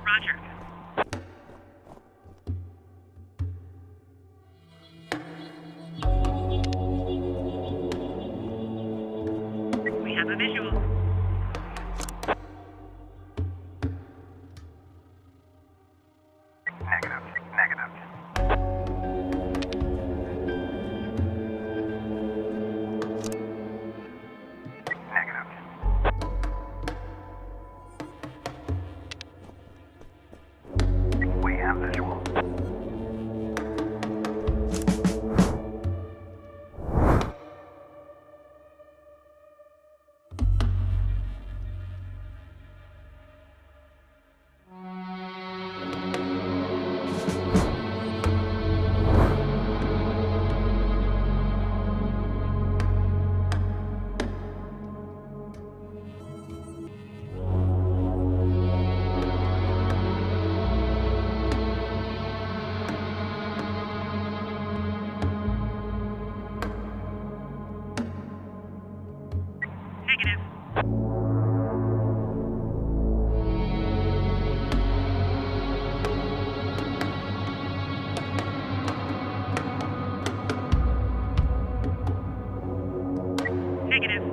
Roger. We have a visual. Negative. Negative. Negative. We have visual. Negative. Negative.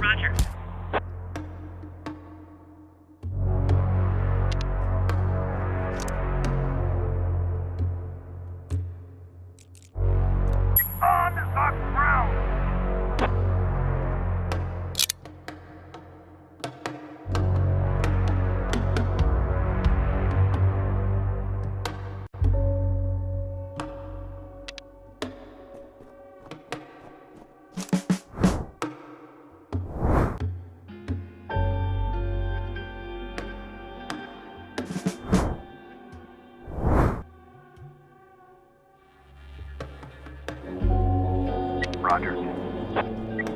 Roger. On the ground! Roger.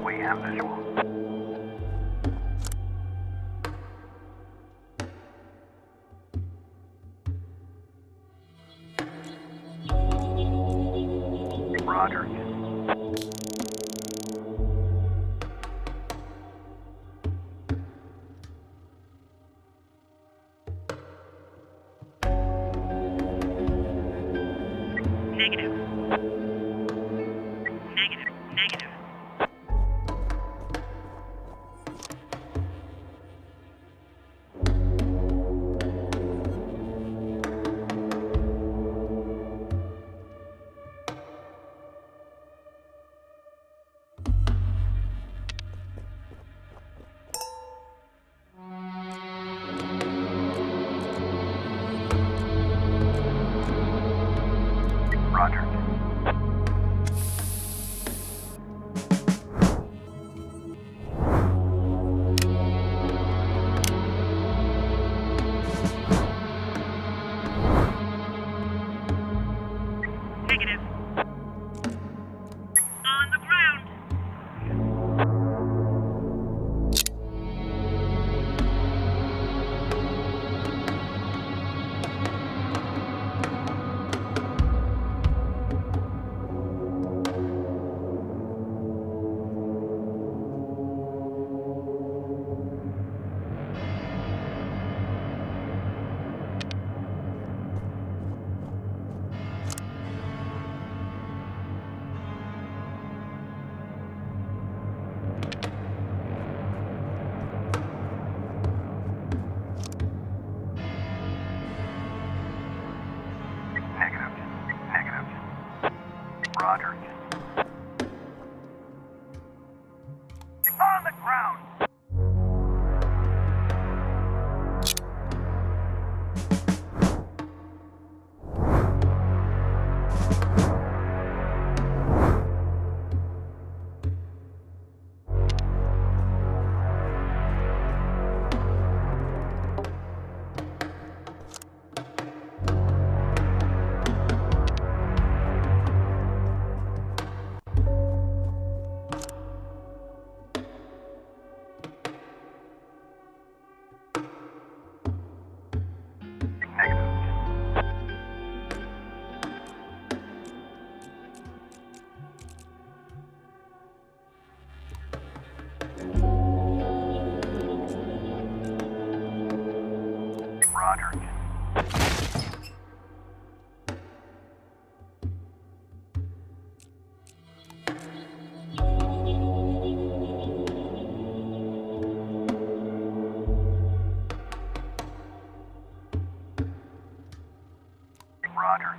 We have visual. Roger. Negative. Negative. Negative. Roger. Roger.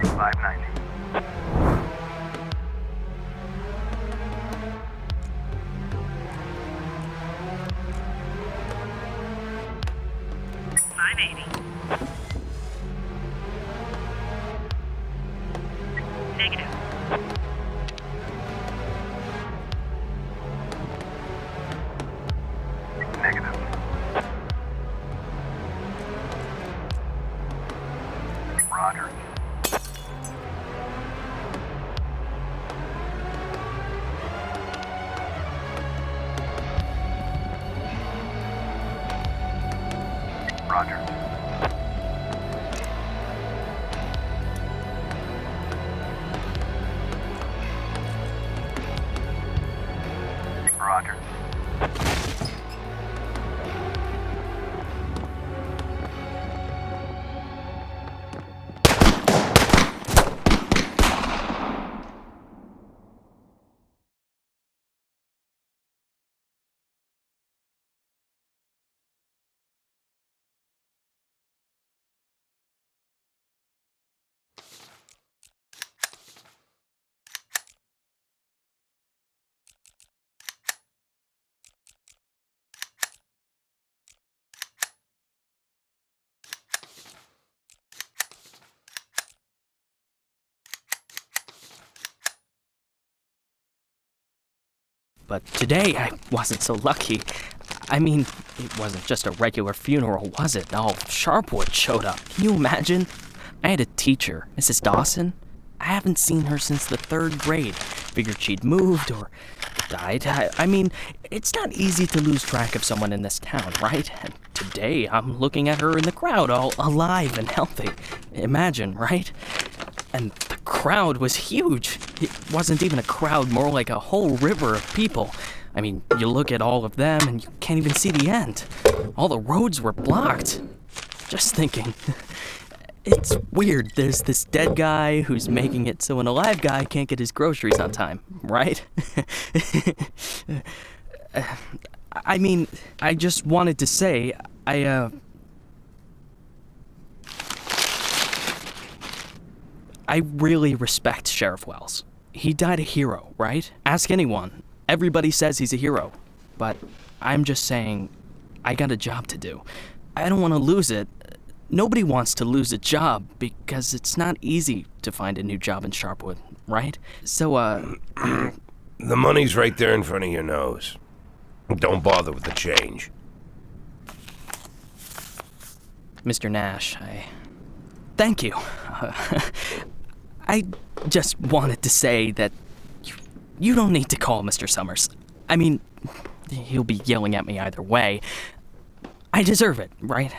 $590. 580. Negative. Negative. Roger. Roger. Roger. But today I wasn't so lucky. I mean, it wasn't just a regular funeral, was it? All Sharpwood showed up. Can you imagine? I had a teacher, Mrs. Dawson. I haven't seen her since the 3rd grade. Figured she'd moved or died. I mean, it's not easy to lose track of someone in this town, right? And today I'm looking at her in the crowd, all alive and healthy. Imagine, right? And the crowd was huge. It wasn't even a crowd, more like a whole river of people. I mean, you look at all of them and you can't even see the end. All the roads were blocked. Just thinking. It's weird. There's this dead guy who's making it so an alive guy can't get his groceries on time, right? I mean, I just wanted to say, I really respect Sheriff Wells. He died a hero, right? Ask anyone. Everybody says he's a hero. But I'm just saying, I got a job to do. I don't want to lose it. Nobody wants to lose a job because it's not easy to find a new job in Sharpwood, right? So, The money's right there in front of your nose. Don't bother with the change. Mr. Nash, thank you. I just wanted to say that you don't need to call Mr. Summers. I mean, he'll be yelling at me either way. I deserve it, right?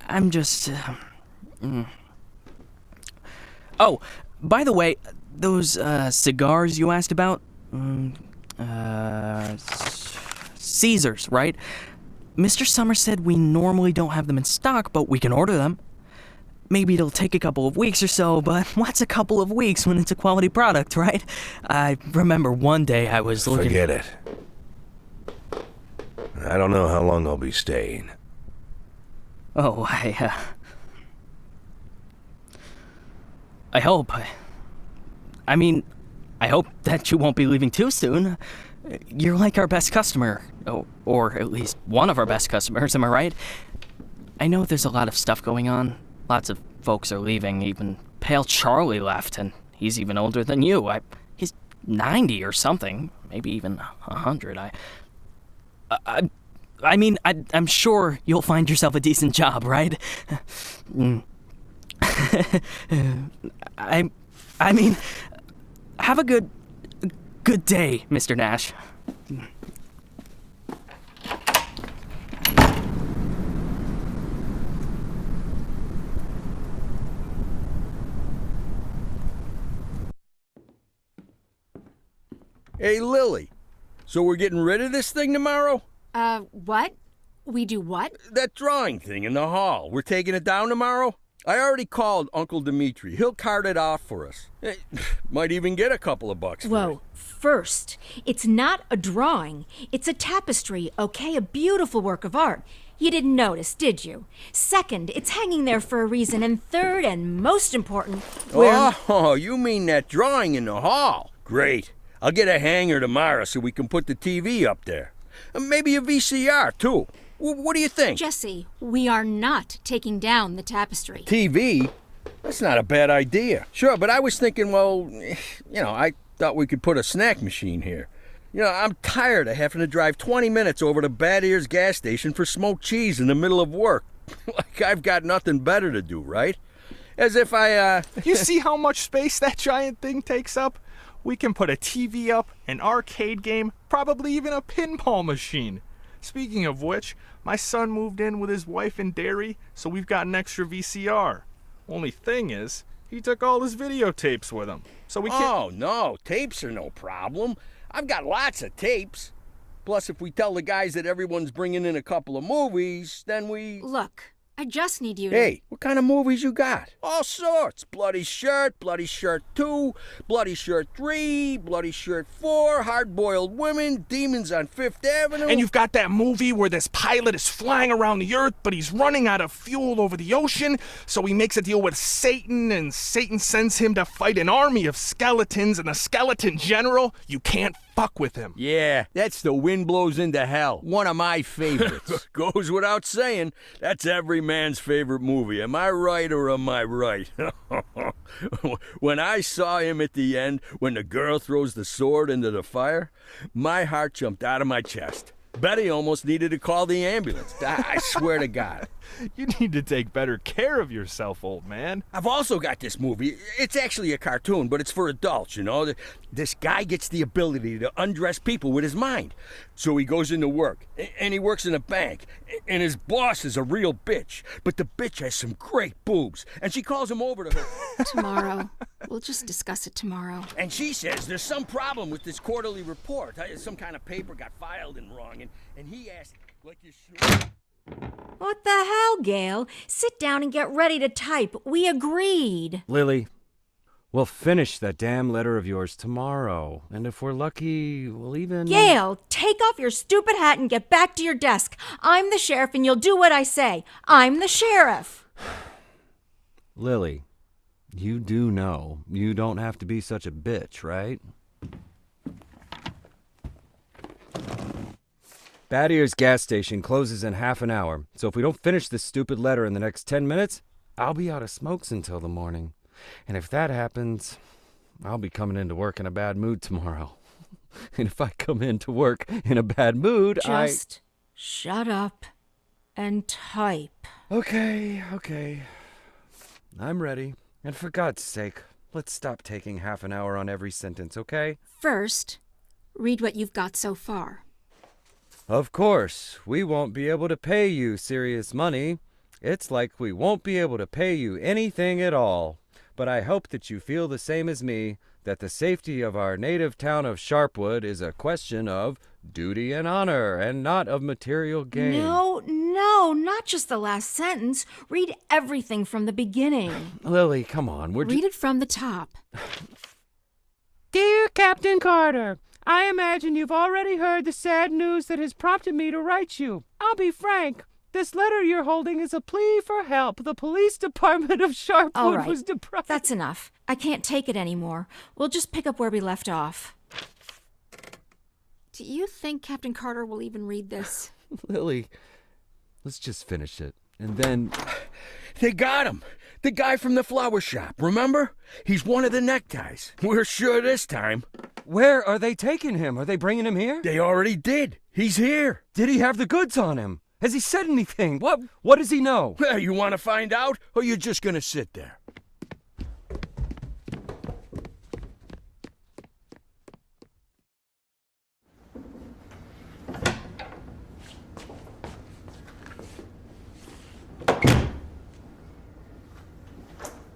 I'm just... Oh, by the way, those cigars you asked about? Caesars, right? Mr. Summers said we normally don't have them in stock, but we can order them. Maybe it'll take a couple of weeks or so, but what's a couple of weeks when it's a quality product, right? I remember one day I was looking... Forget it. I don't know how long I'll be staying. Oh, I hope. I mean, I hope that you won't be leaving too soon. You're like our best customer, or at least one of our best customers, am I right? I know there's a lot of stuff going on. Lots of folks are leaving. Even Pale Charlie left, and he's even older than you. He's 90 or something, maybe even 100. I mean, I'm sure you'll find yourself a decent job, right? I mean, have a good day, Mr. Nash. Hey, Lily. So we're getting rid of this thing tomorrow? What? We do what? That drawing thing in the hall. We're taking it down tomorrow? I already called Uncle Dimitri. He'll cart it off for us. Might even get a couple of bucks for it. Whoa. First, it's not a drawing. It's a tapestry, okay? A beautiful work of art. You didn't notice, did you? Second, it's hanging there for a reason. And third, and most important, Oh, you mean that drawing in the hall? Great. I'll get a hanger tomorrow so we can put the TV up there. Maybe a VCR, too. What do you think? Jesse, we are not taking down the tapestry. TV? That's not a bad idea. Sure, but I was thinking, well, I thought we could put a snack machine here. I'm tired of having to drive 20 minutes over to Bad Ears gas station for smoked cheese in the middle of work. Like I've got nothing better to do, right? As if You see how much space that giant thing takes up? We can put a TV up, an arcade game, probably even a pinball machine. Speaking of which, my son moved in with his wife and dairy, so we've got an extra VCR. Only thing is, he took all his videotapes with him, so we can't... Oh, no, tapes are no problem. I've got lots of tapes. Plus, if we tell the guys that everyone's bringing in a couple of movies, then we... Look, I just need you to... Hey, what kind of movies you got? All sorts. Bloody Shirt 2, Bloody Shirt 3, Bloody Shirt 4, Hard-Boiled Women, Demons on Fifth Avenue. And you've got that movie where this pilot is flying around the earth, but he's running out of fuel over the ocean, so he makes a deal with Satan, and Satan sends him to fight an army of skeletons, and the skeleton general, you can't fuck with him. Yeah, that's The Wind Blows Into Hell. One of my favorites. Goes without saying, that's every man's favorite movie. Am I right or am I right? When I saw him at the end, when the girl throws the sword into the fire, my heart jumped out of my chest. Betty almost needed to call the ambulance. I swear to God. You need to take better care of yourself, old man. I've also got this movie. It's actually a cartoon, but it's for adults, This guy gets the ability to undress people with his mind. So he goes into work, and he works in a bank, and his boss is a real bitch. But the bitch has some great boobs, and she calls him over to her. Tomorrow. We'll just discuss it tomorrow. And she says there's some problem with this quarterly report. Some kind of paper got filed in wrong, and he asked, like you should... What the hell, Gail? Sit down and get ready to type. We agreed. Lily, we'll finish that damn letter of yours tomorrow. And if we're lucky, we'll even... Gail, take off your stupid hat and get back to your desk. I'm the sheriff and you'll do what I say. I'm the sheriff. Lily, you do know you don't have to be such a bitch, right? Bad Ears gas station closes in half an hour, so if we don't finish this stupid letter in the next 10 minutes, I'll be out of smokes until the morning. And if that happens, I'll be coming into work in a bad mood tomorrow. And if I come into work in a bad mood, Just shut up and type. Okay. I'm ready. And for God's sake, let's stop taking half an hour on every sentence, okay? First, read what you've got so far. Of course, we won't be able to pay you serious money. It's like we won't be able to pay you anything at all. But I hope that you feel the same as me, that the safety of our native town of Sharpwood is a question of duty and honor, and not of material gain. No, not just the last sentence. Read everything from the beginning. Lily, come on. Read it from the top. Dear Captain Carter, I imagine you've already heard the sad news that has prompted me to write you. I'll be frank. This letter you're holding is a plea for help. The police department of Sharpwood All right, was deprived. That's enough. I can't take it anymore. We'll just pick up where we left off. Do you think Captain Carter will even read this? Lily, let's just finish it. And then... They got him. The guy from the flower shop, remember? He's one of the neckties. We're sure this time. Where are they taking him? Are they bringing him here? They already did. He's here. Did he have the goods on him? Has he said anything? What does he know? Well, you want to find out, or you're just going to sit there?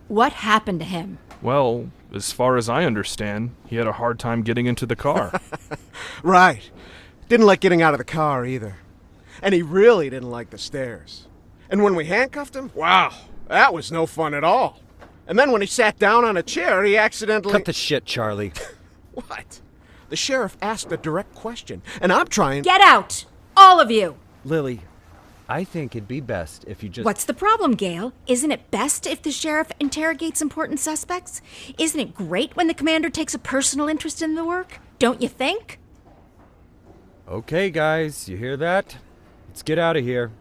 What happened to him? Well, as far as I understand, he had a hard time getting into the car. Right. Didn't like getting out of the car either. And he really didn't like the stairs. And when we handcuffed him, wow, that was no fun at all. And then when he sat down on a chair, he accidentally... Cut the shit, Charlie. What? The sheriff asked a direct question, and I'm trying... Get out! All of you! Lily, I think it'd be best if you just... What's the problem, Gail? Isn't it best if the sheriff interrogates important suspects? Isn't it great when the commander takes a personal interest in the work? Don't you think? Okay, guys, you hear that? Let's get out of here.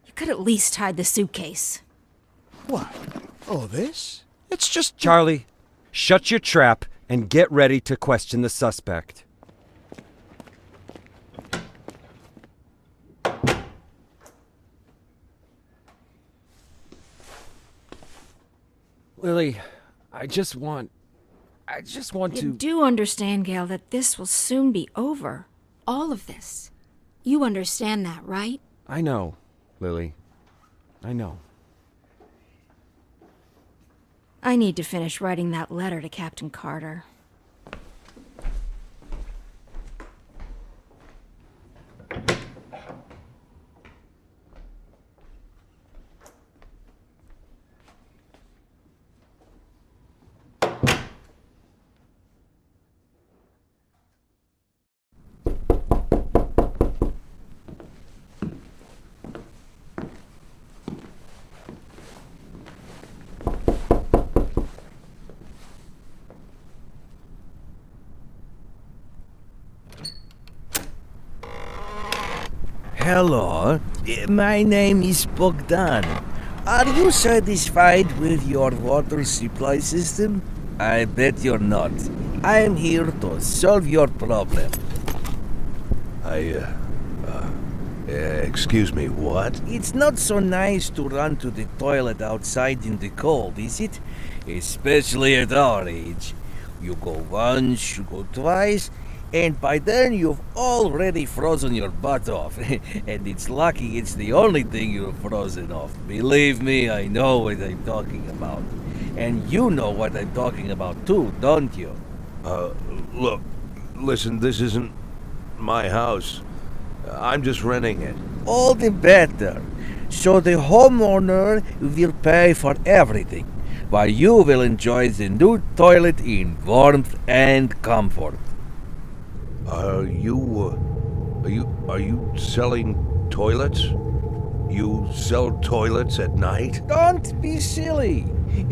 You could at least hide the suitcase. What? Oh, this? It's just... Charlie, shut your trap and get ready to question the suspect. Lily, I just want You to... do understand, Gail, that this will soon be over. All of this. You understand that, right? I know, Lily. I know. I need to finish writing that letter to Captain Carter. Hello, my name is Bogdan. Are you satisfied with your water supply system? I bet you're not. I am here to solve your problem. Excuse me, what? It's not so nice to run to the toilet outside in the cold, is it? Especially at our age. You go once, you go twice, and by then you've already frozen your butt off. And it's lucky it's the only thing you've frozen off. Believe me, I know what I'm talking about. And you know what I'm talking about too, don't you? Look, listen, this isn't my house. I'm just renting it. All the better. So the homeowner will pay for everything, while you will enjoy the new toilet in warmth and comfort. Are you selling toilets? You sell toilets at night? Don't be silly.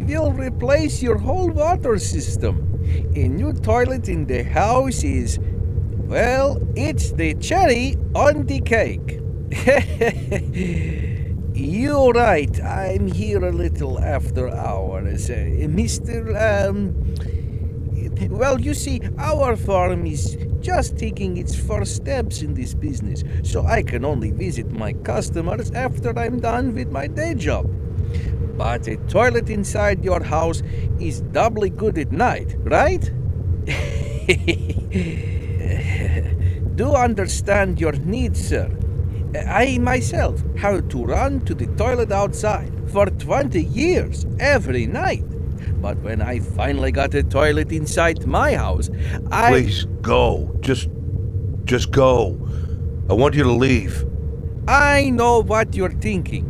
We'll replace your whole water system. A new toilet in the house is, well, it's the cherry on the cake. You're right. I'm here a little after hours. Well, you see, our farm is just taking its first steps in this business, so I can only visit my customers after I'm done with my day job. But a toilet inside your house is doubly good at night, right? Do understand your needs, sir. I myself have to run to the toilet outside, for 20 years, every night. But when I finally got a toilet inside my house, Please, go. Just go. I want you to leave. I know what you're thinking.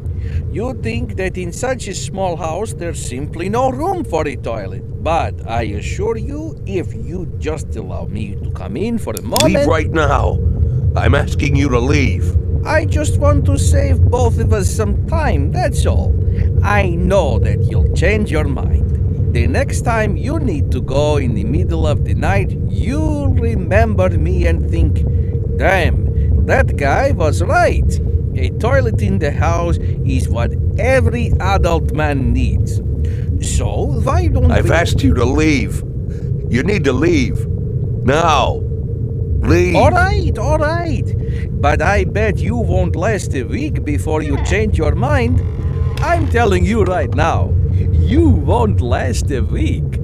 You think that in such a small house there's simply no room for a toilet. But I assure you, if you just allow me to come in for a moment... Leave right now. I'm asking you to leave. I just want to save both of us some time, that's all. I know that you'll change your mind. The next time you need to go in the middle of the night, you'll remember me and think, damn, that guy was right. A toilet in the house is what every adult man needs. So, why don't I've asked you to leave. You need to leave. Now. Leave. All right. But I bet you won't last a week before you change your mind. I'm telling you right now, you won't last a week.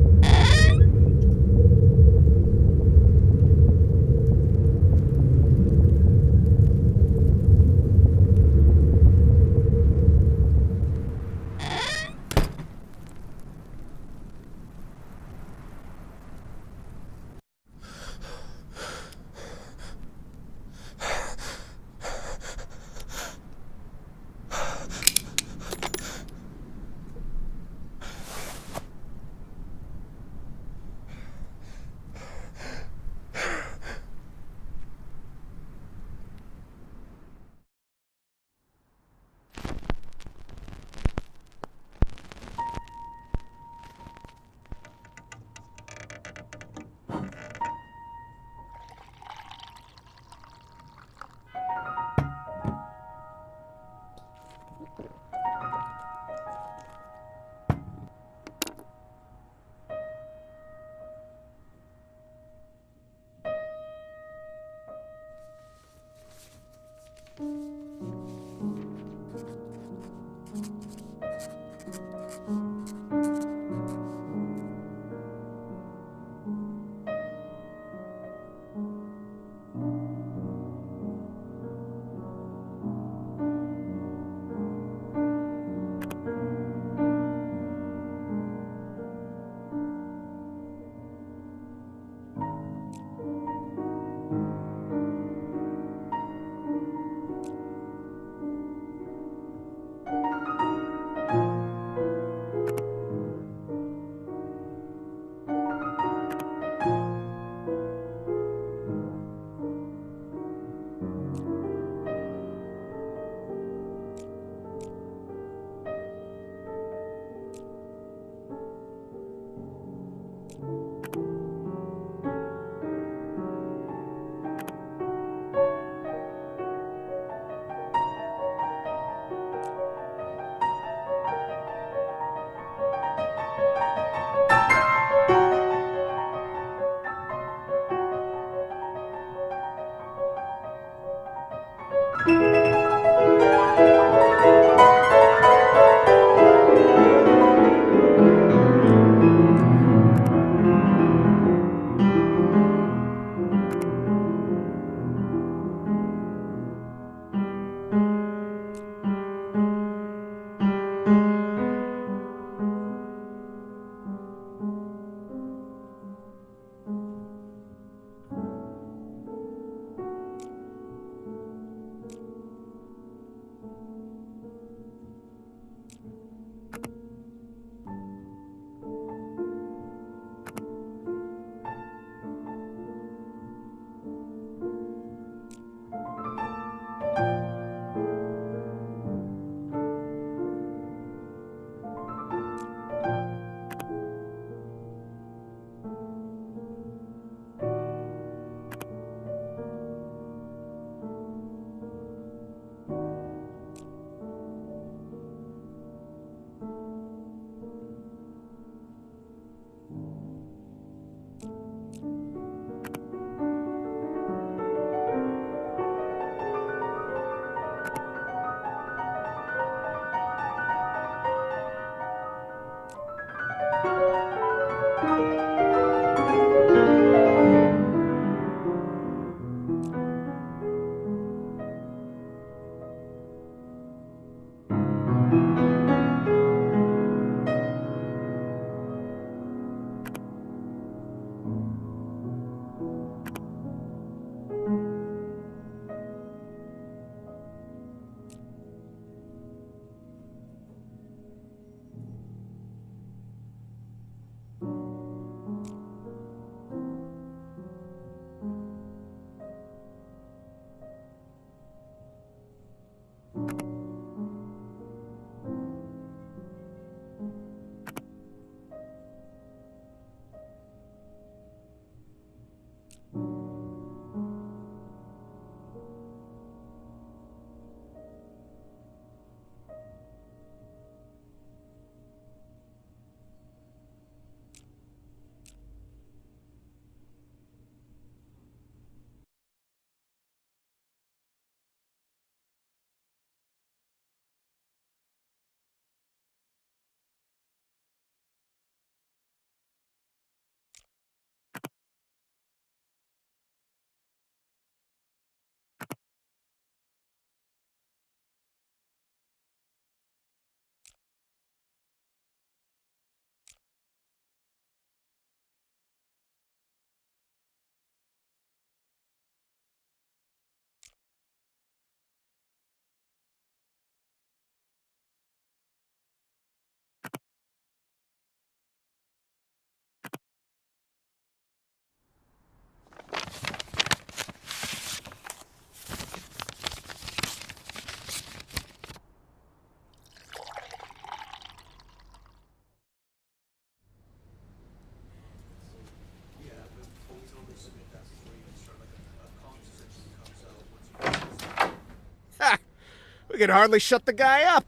We could hardly shut the guy up.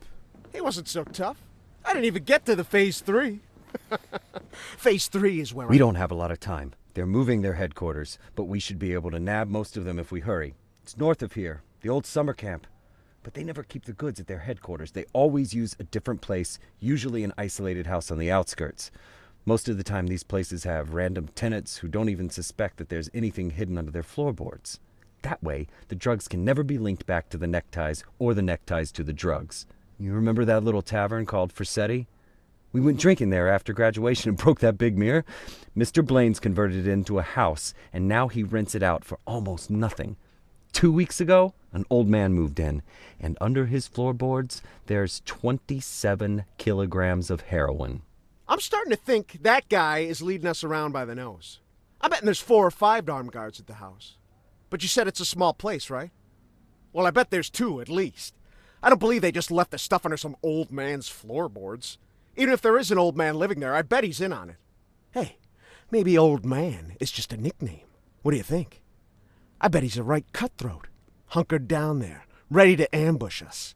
He wasn't so tough. I didn't even get to the Phase 3. Phase 3 is where We don't have a lot of time. They're moving their headquarters, but we should be able to nab most of them if we hurry. It's north of here, the old summer camp. But they never keep the goods at their headquarters. They always use a different place, usually an isolated house on the outskirts. Most of the time, these places have random tenants who don't even suspect that there's anything hidden under their floorboards. That way, the drugs can never be linked back to the neckties or the neckties to the drugs. You remember that little tavern called Frissetti? We went drinking there after graduation and broke that big mirror. Mr. Blaine's converted it into a house, and now he rents it out for almost nothing. 2 weeks ago, an old man moved in, and under his floorboards, there's 27 kilograms of heroin. I'm starting to think that guy is leading us around by the nose. I'm betting there's 4 or 5 armed guards at the house. But you said it's a small place, right? Well, I bet there's 2 at least. I don't believe they just left the stuff under some old man's floorboards. Even if there is an old man living there, I bet he's in on it. Hey, maybe old man is just a nickname. What do you think? I bet he's a right cutthroat, hunkered down there, ready to ambush us.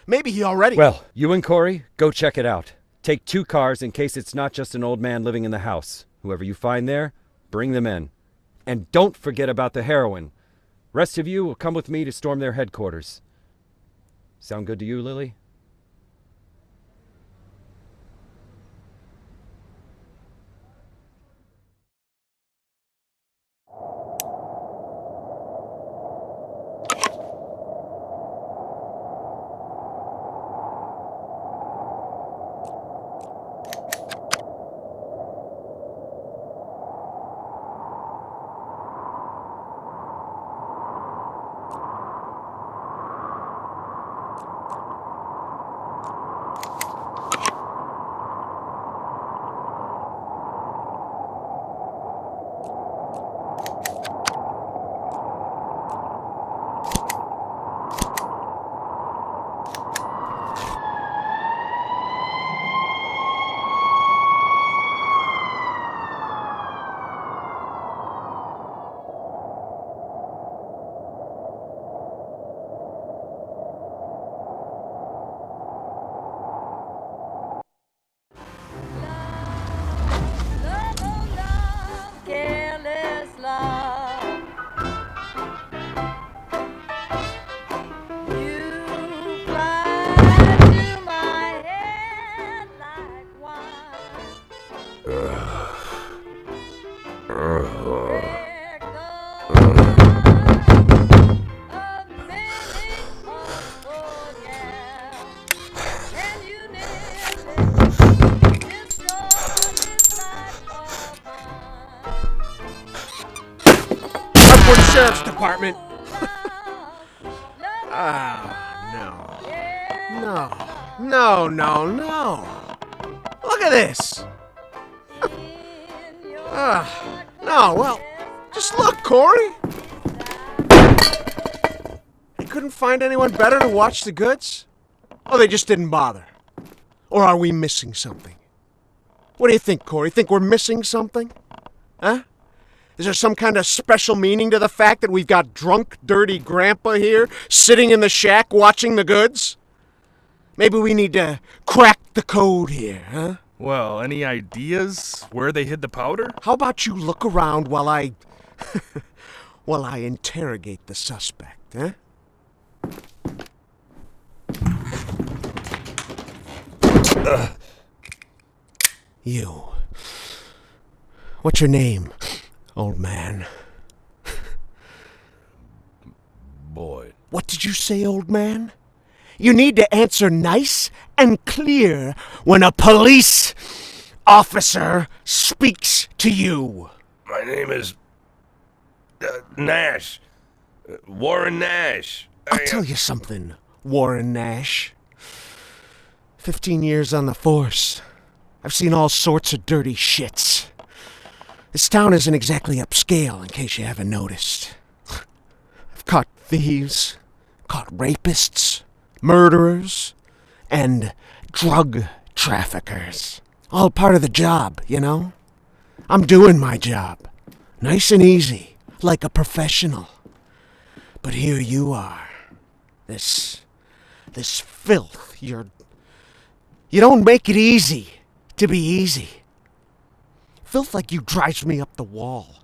Maybe he already... Well, you and Corey, go check it out. Take 2 cars in case it's not just an old man living in the house. Whoever you find there, bring them in. And don't forget about the heroin. Rest of you will come with me to storm their headquarters. Sound good to you, Lily? Sheriff's Department. No. Look at this. No, well, just look, Corey. They couldn't find anyone better to watch the goods? Or they just didn't bother? Or are we missing something? What do you think, Corey? Think we're missing something? Huh? Is there some kind of special meaning to the fact that we've got drunk, dirty grandpa here, sitting in the shack watching the goods? Maybe we need to crack the code here, huh? Well, any ideas where they hid the powder? How about you look around while I... while I interrogate the suspect, huh? You. What's your name, old man? Boyd. What did you say, old man? You need to answer nice and clear when a police officer speaks to you. My name is... Nash. Warren Nash. I'll tell you something, Warren Nash. 15 years on the force. I've seen all sorts of dirty shits. This town isn't exactly upscale, in case you haven't noticed. I've caught thieves, caught rapists, murderers, and drug traffickers. All part of the job, you know? I'm doing my job. Nice and easy, like a professional. But here you are. This This filth. You don't make it easy to be easy. Filth like you drives me up the wall.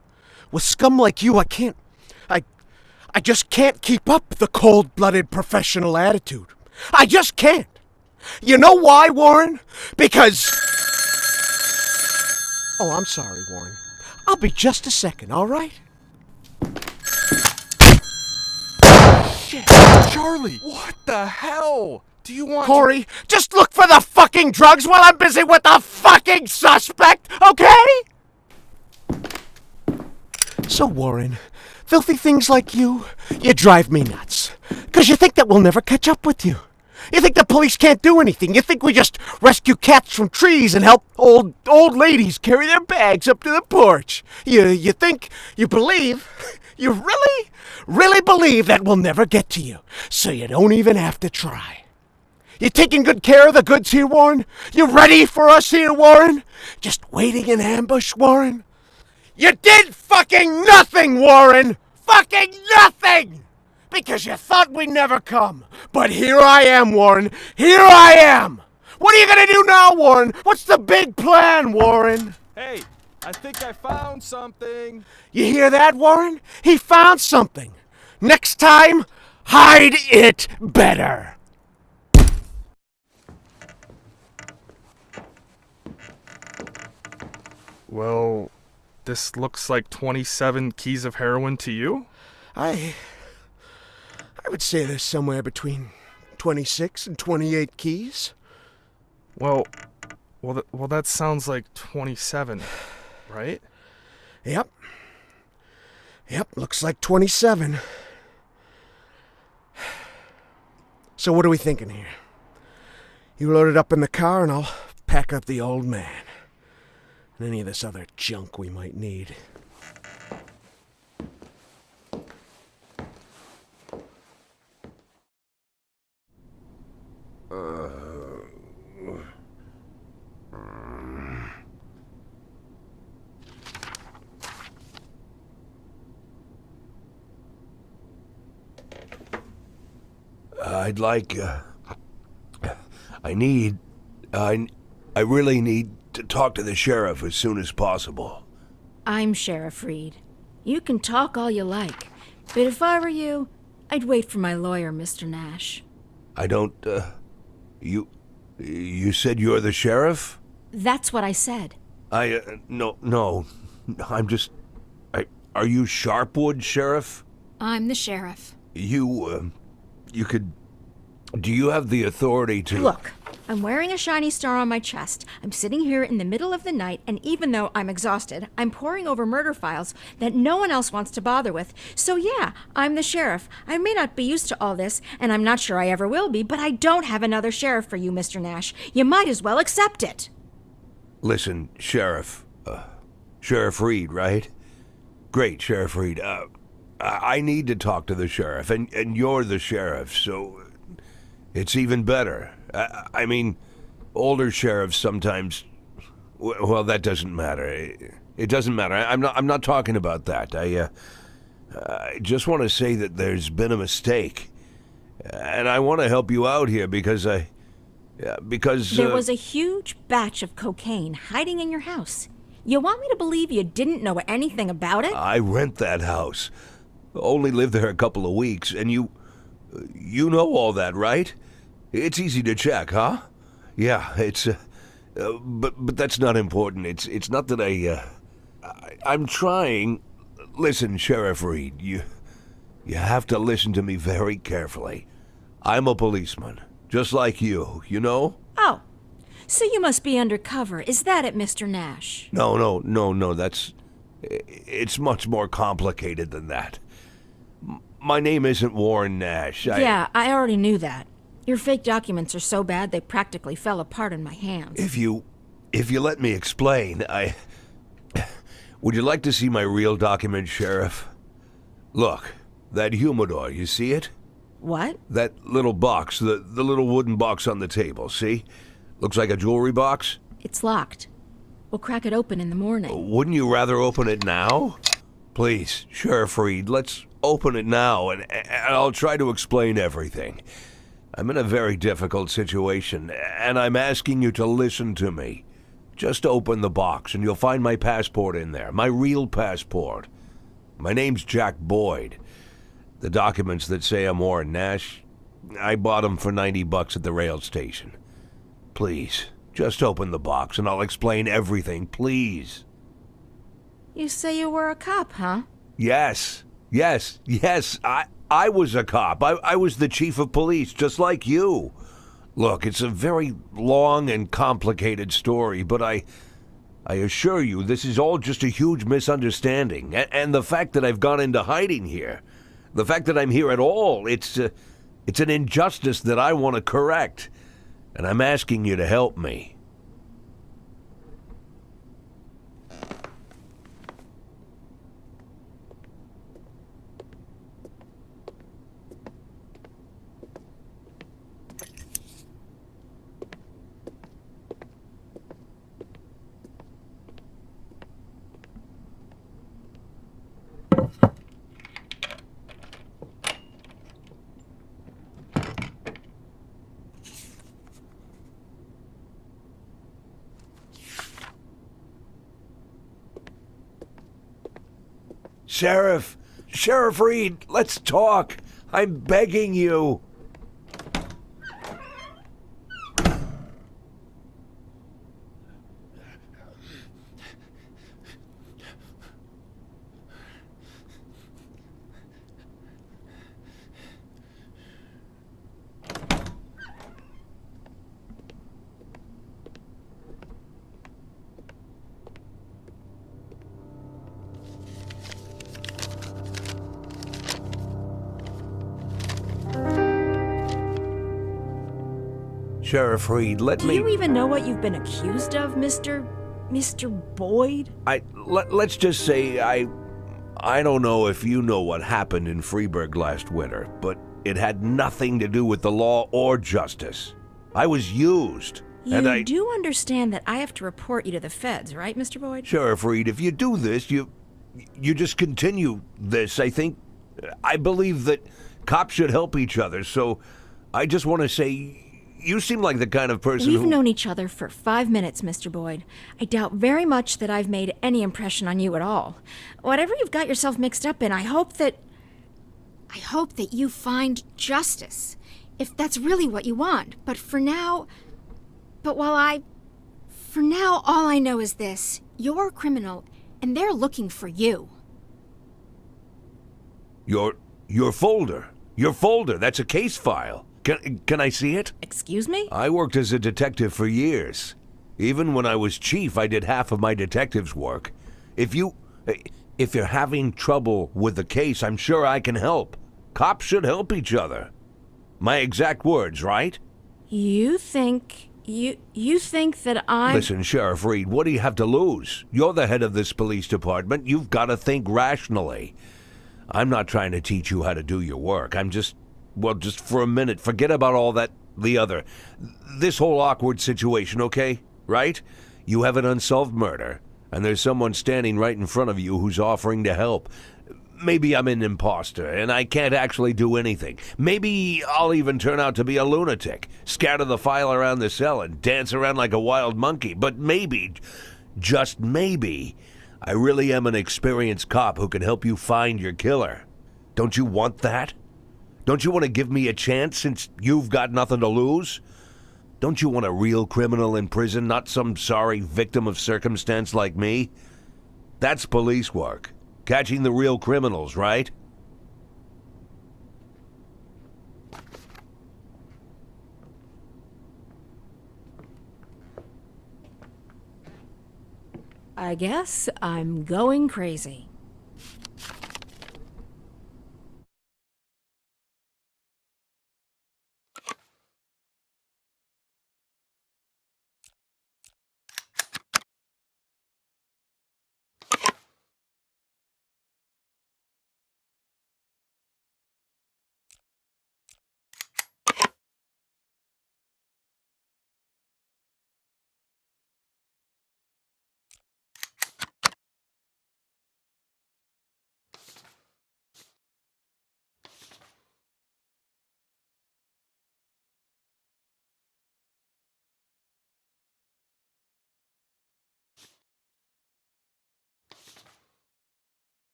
With scum like you, I just can't keep up the cold-blooded professional attitude. I just can't. You know why, Warren? Because... Oh, I'm sorry, Warren. I'll be just a second, all right? Shit, Charlie! What the hell? Do you want... Corey, just look for the fucking drugs while I'm busy with the fucking suspect, okay? So, Warren, filthy things like you drive me nuts. 'Cause you think that we'll never catch up with you. You think the police can't do anything. You think we just rescue cats from trees and help old ladies carry their bags up to the porch. You think, you believe, you really believe that we'll never get to you. So you don't even have to try. You taking good care of the goods here, Warren? You ready for us here, Warren? Just waiting in ambush, Warren? You did fucking nothing, Warren! Fucking nothing! Because you thought we'd never come. But here I am, Warren. Here I am! What are you gonna do now, Warren? What's the big plan, Warren? Hey, I think I found something. You hear that, Warren? He found something. Next time, hide it better. Well, this looks like 27 keys of heroin to you? I would say there's somewhere between 26 and 28 keys. Well, that sounds like 27, right? Yep, looks like 27. So what are we thinking here? You load it up in the car and I'll pack up the old man. And any of this other junk we might need. I'd like, I really need to talk to the sheriff as soon as possible. I'm Sheriff Reed. You can talk all you like, but if I were you, I'd wait for my lawyer, Mr. Nash. I don't, you said you're the sheriff? That's what I said. No, I'm just, are you Sharpwood, Sheriff? I'm the sheriff. You could, do you have the authority to... Look, I'm wearing a shiny star on my chest. I'm sitting here in the middle of the night, and even though I'm exhausted, I'm poring over murder files that no one else wants to bother with. So yeah, I'm the sheriff. I may not be used to all this, and I'm not sure I ever will be, but I don't have another sheriff for you, Mr. Nash. You might as well accept it. Listen, Sheriff. Sheriff Reed, right? Great, Sheriff Reed. I need to talk to the sheriff, and you're the sheriff, so it's even better. I mean, older sheriffs sometimes... Well, that doesn't matter. It doesn't matter. I'm not talking about that. I just want to say that there's been a mistake. And I want to help you out here because There was a huge batch of cocaine hiding in your house. You want me to believe you didn't know anything about it? I rent that house. Only lived there a couple of weeks, and you know all that, right? It's easy to check, huh? Yeah, it's, but that's not important. It's not that I'm trying. Listen, Sheriff Reed, you have to listen to me very carefully. I'm a policeman, just like you know? Oh, so you must be undercover. Is that it, Mr. Nash? No, it's much more complicated than that. My name isn't Warren Nash. Yeah, I already knew that. Your fake documents are so bad they practically fell apart in my hands. If you let me explain, would you like to see my real document, Sheriff? Look, that humidor, you see it? What? That little box, the little wooden box on the table, see? Looks like a jewelry box? It's locked. We'll crack it open in the morning. Wouldn't you rather open it now? Please, Sheriff Reed, let's open it now, and I'll try to explain everything. I'm in a very difficult situation, and I'm asking you to listen to me. Just open the box, and you'll find my passport in there. My real passport. My name's Jack Boyd. The documents that say I'm Warren Nash, I bought them for $90 at the rail station. Please, just open the box, and I'll explain everything, please. You say you were a cop, huh? Yes. I was a cop. I was the chief of police, just like you. Look, it's a very long and complicated story, but I assure you this is all just a huge misunderstanding. And the fact that I've gone into hiding here, the fact that I'm here at all, it's an injustice that I want to correct. And I'm asking you to help me. Sheriff Reed, let's talk. I'm begging you. Sheriff Reed, let me... Do you even know what you've been accused of, Mr. Boyd? Let's just say I don't know if you know what happened in Freeburg last winter, but it had nothing to do with the law or justice. I was used. You do understand that I have to report you to the feds, right, Mr. Boyd? Sheriff Reed, if you do this, you just continue this. I believe that cops should help each other, so I just want to say... You seem like the kind of person We've known each other for 5 minutes, Mr. Boyd. I doubt very much that I've made any impression on you at all. Whatever you've got yourself mixed up in, I hope that you find justice. If that's really what you want. For now, all I know is this. You're a criminal, and they're looking for you. Your folder. Your folder. That's a case file. Can I see it? Excuse me? I worked as a detective for years. Even when I was chief, I did half of my detective's work. If you're having trouble with the case, I'm sure I can help. Cops should help each other. My exact words, right? You think that I'm... Listen, Sheriff Reed, what do you have to lose? You're the head of this police department. You've got to think rationally. I'm not trying to teach you how to do your work. I'm just for a minute, forget about all the other. This whole awkward situation, okay? Right? You have an unsolved murder, and there's someone standing right in front of you who's offering to help. Maybe I'm an imposter, and I can't actually do anything. Maybe I'll even turn out to be a lunatic, scatter the file around the cell and dance around like a wild monkey. But maybe, just maybe, I really am an experienced cop who can help you find your killer. Don't you want that? Don't you want to give me a chance since you've got nothing to lose? Don't you want a real criminal in prison, not some sorry victim of circumstance like me? That's police work. Catching the real criminals, right? I guess I'm going crazy.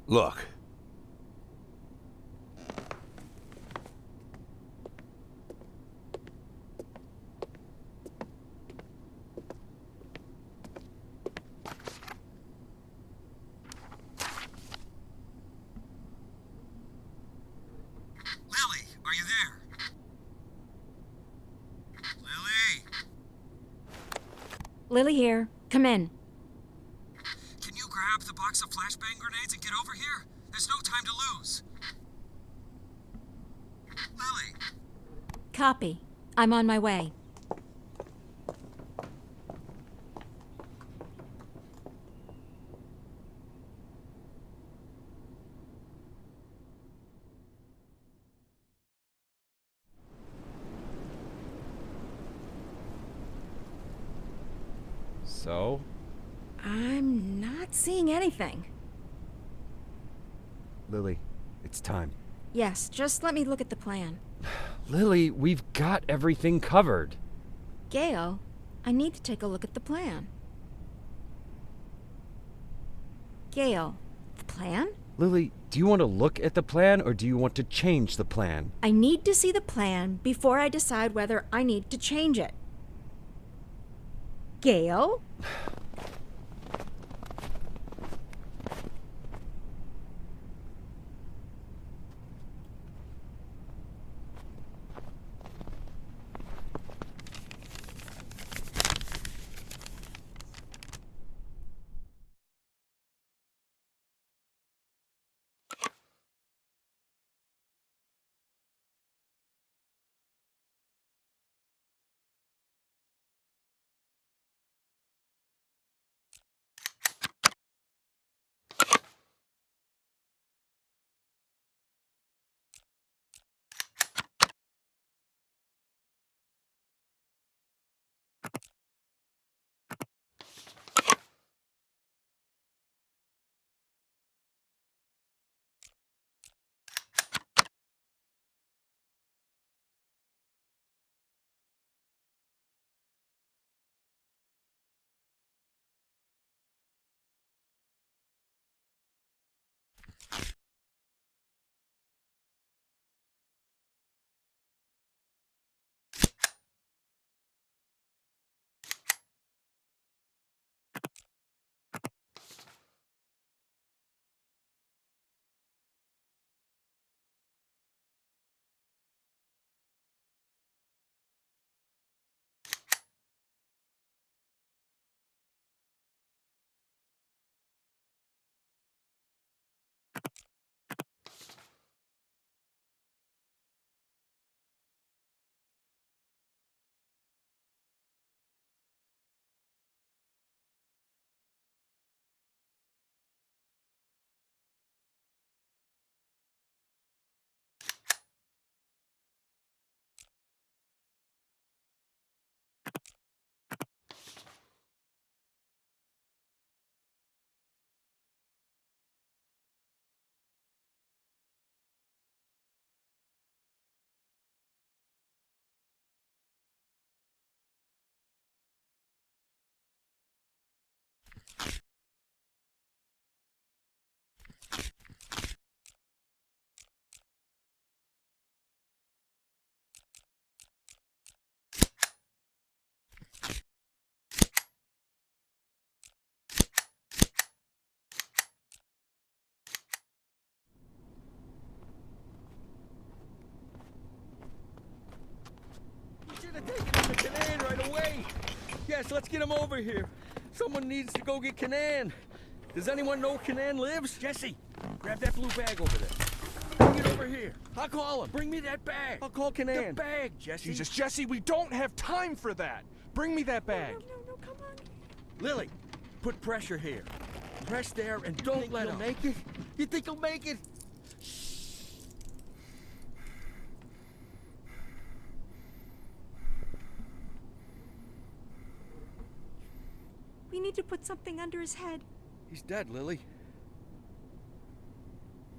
Look. Lily, are you there? Lily! Lily here. Come in. Can you grab the box of flashbang grenades and get over here? There's no time to lose. Lily! Copy. I'm on my way. So? I'm not seeing anything. Lily, it's time. Yes, just let me look at the plan. Lily, we've got everything covered. Gail, I need to take a look at the plan. Gail, the plan? Lily, do you want to look at the plan or do you want to change the plan? I need to see the plan before I decide whether I need to change it. Gail? Should have taken him to Canaan right away. Yes, let's get him over here. Someone needs to go get Canaan. Does anyone know where Canaan lives? Jesse, grab that blue bag over there. Bring it over here. I'll call him. Bring me that bag. I'll call Canaan. The bag, Jesse. Jesus, Jesse, we don't have time for that. Bring me that bag. No, come on. Lily, put pressure here. Press there and don't let him. Make it? You think he'll make it? We need to put something under his head. He's dead, Lily.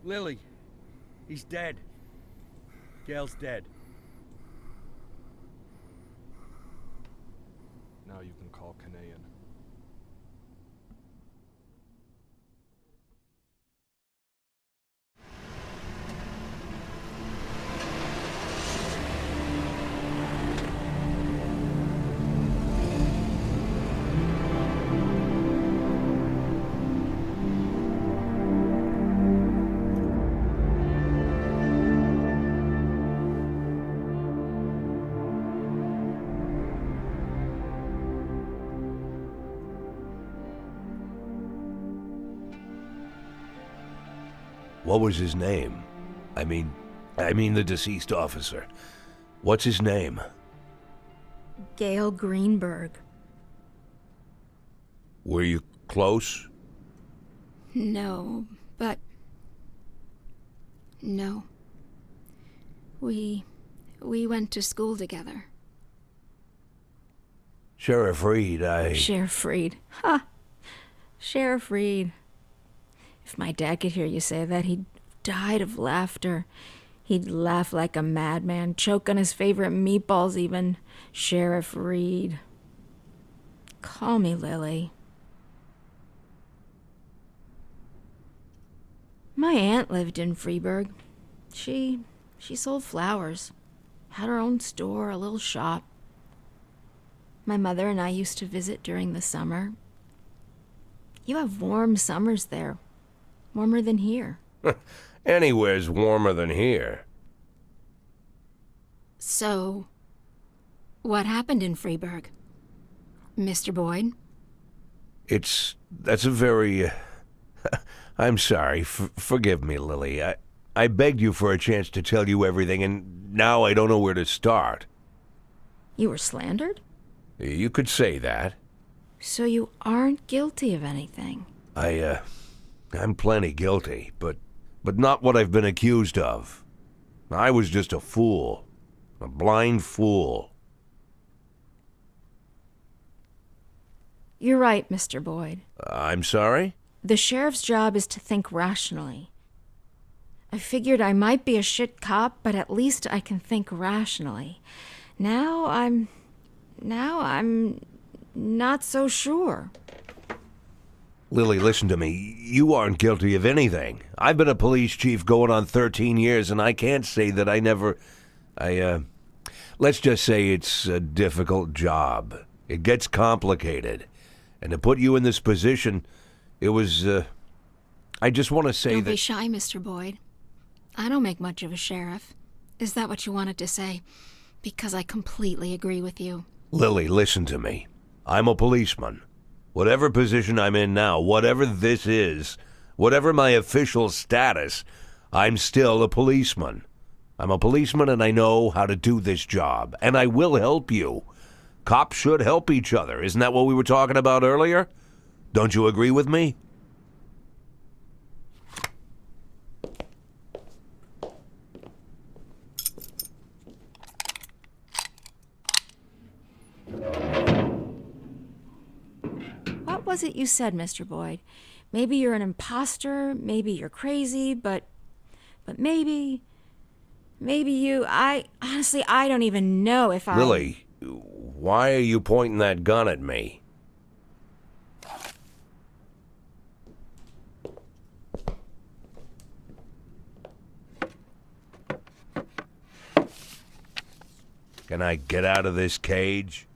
Lily, he's dead. Gail's dead. Now you can call Canaan. What was his name? I mean the deceased officer. What's his name? Gail Greenberg. Were you close? No, but... No. We went to school together. Sheriff Reed, Sheriff Reed. Ha! Sheriff Reed. If my dad could hear you say that, he'd died of laughter. He'd laugh like a madman, choke on his favorite meatballs even. Sheriff Reed. Call me Lily. My aunt lived in Freeburg. She sold flowers. Had her own store, a little shop. My mother and I used to visit during the summer. You have warm summers there. Warmer than here. Anywhere's warmer than here. So, what happened in Freeburg? Mr. Boyd? That's a very... I'm sorry. Forgive me, Lily. I begged you for a chance to tell you everything, and now I don't know where to start. You were slandered? You could say that. So you aren't guilty of anything? I'm plenty guilty, but not what I've been accused of. I was just a fool. A blind fool. You're right, Mr. Boyd. I'm sorry? The sheriff's job is to think rationally. I figured I might be a shit cop, but at least I can think rationally. Now I'm not so sure. Lily, listen to me. You aren't guilty of anything. I've been a police chief going on 13 years, and I can't say that I never... let's just say it's a difficult job. It gets complicated. And to put you in this position, it was, I just want to say Don't that... be shy, Mr. Boyd. I don't make much of a sheriff. Is that what you wanted to say? Because I completely agree with you. Lily, listen to me. I'm a policeman. Whatever position I'm in now, whatever this is, whatever my official status, I'm still a policeman. I'm a policeman and I know how to do this job. And I will help you. Cops should help each other. Isn't that what we were talking about earlier? Don't you agree with me? What was it you said, Mr. Boyd? Maybe you're an imposter, maybe you're crazy, but maybe you... honestly, I don't even know if I... Lily, why are you pointing that gun at me? Can I get out of this cage?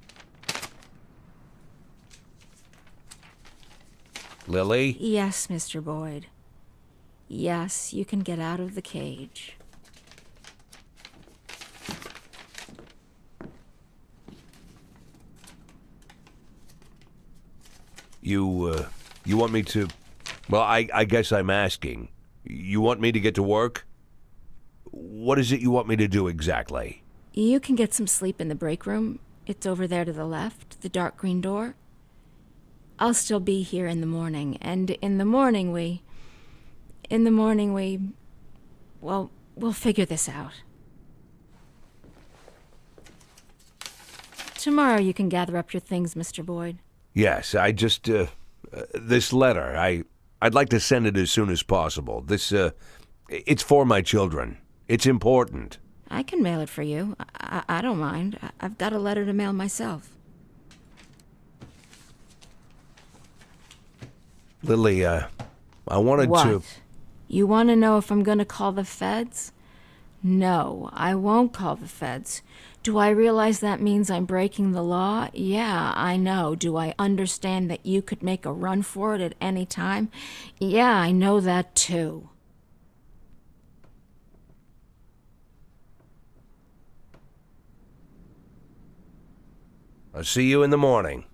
Lily? Yes, Mr. Boyd. Yes, you can get out of the cage. You want me to... Well, I guess I'm asking. You want me to get to work? What is it you want me to do exactly? You can get some sleep in the break room. It's over there to the left, the dark green door. I'll still be here in the morning, and in the morning we... Well, we'll figure this out. Tomorrow you can gather up your things, Mr. Boyd. Yes, I just, this letter, I'd like to send it as soon as possible. It's for my children. It's important. I can mail it for you. I don't mind. I've got a letter to mail myself. Lily, I wanted What? to... You want to know if I'm going to call the feds? No, I won't call the feds. Do I realize that means I'm breaking the law? Yeah, I know. Do I understand that you could make a run for it at any time? Yeah, I know that too. I'll see you in the morning.